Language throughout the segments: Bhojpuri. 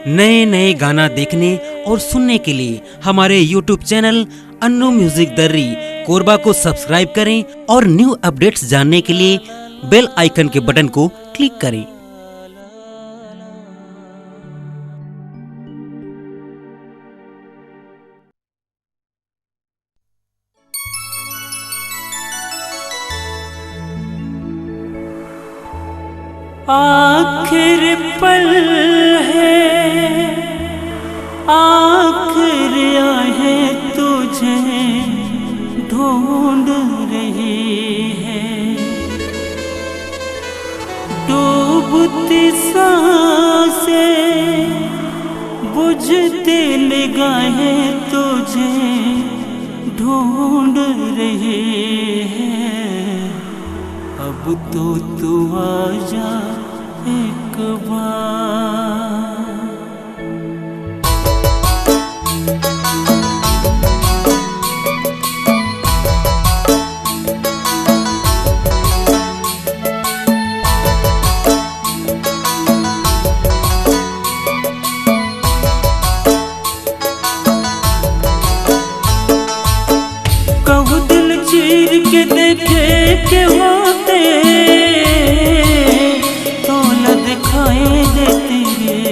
नए नए गाना देखने और सुनने के लिए हमारे YouTube चैनल अन्नू म्यूजिक दर्री कोरबा को सब्सक्राइब करें और न्यू अपडेट्स जानने के लिए बेल आइकन के बटन को क्लिक करें। आखिर पल है, आखिर आहे तुझे ढूंढ रही है। डूबती सांसें बुझती निगाहें तुझे ढूंढ रही है। अब तो तू आजा एक बार। कहूँ दिल चीर के देखे के होते तो न दिखाई देती रे।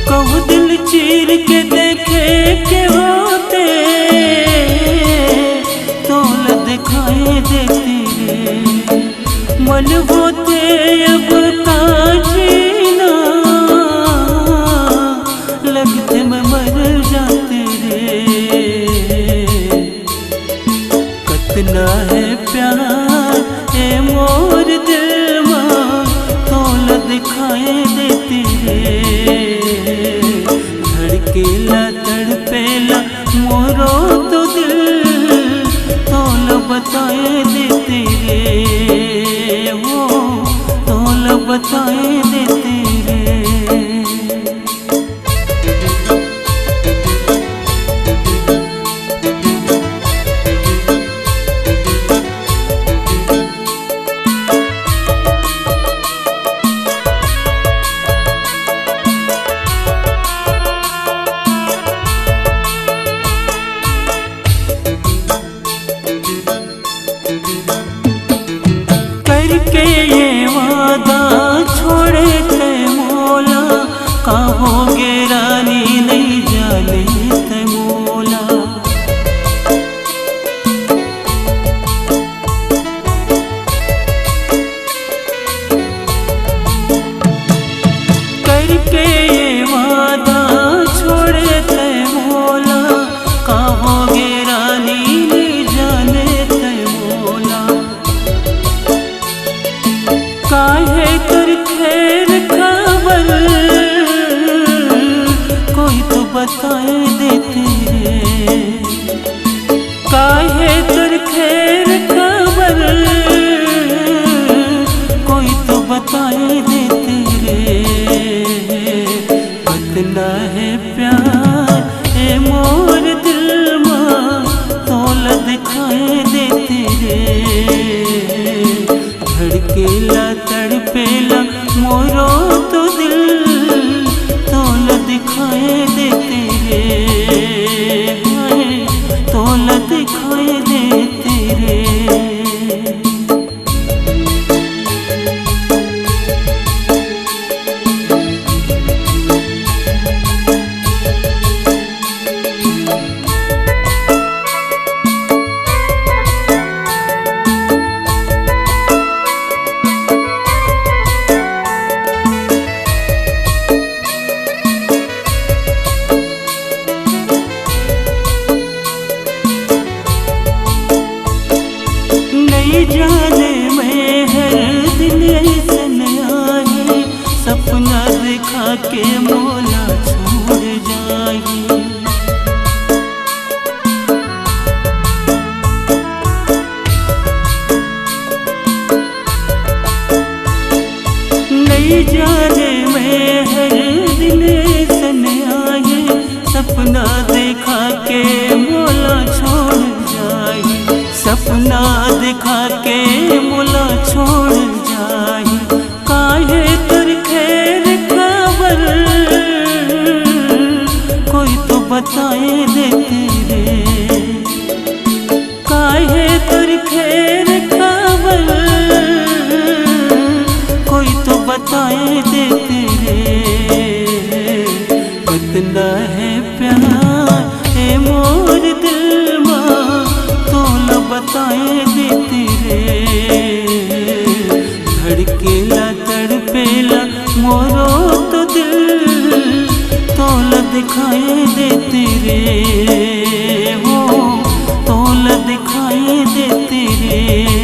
कहूँ दिल चीर के देखे के होते तो न दिखाई देती रे। मन होते अब का जीना लगते मैं मर जाते रे। कितना है प्यार ए मोर दिल मां तो न दिखाई देती रे। धड़केला तड़पेला मोरो तो दिल तो न बताए देती रे। वो तो न बताए देती रे। करके ये वादा छोड़े थे मौला, कहोगे रानी नहीं जाने थे मौला। करके ये वादा छोड़े थे मौला, कहोगे रानी नहीं जाने थे मौला। काहे कर खैर खबर कोई तो बताए देते रे। काहे कर खैर खबर कोई तो बताए देते रे। कितना है प्यार ए मोर दिल मां तो न दिखाए देते रे। धड़केला तड़पेला मोरो तो दिल तो न दिखाए देते रे। तो न दिखाए देते रे। नहीं जाने मैं हर दिन ऐसन आए, सपना दिखा के मौला छोड़ जाए। नहीं जाने मैं हर दिन ऐसन आए, सपना दिखा के मौला छोड़ जाए। सपना दिखा के मुला छोड़ जाए। काहे कर खे रे।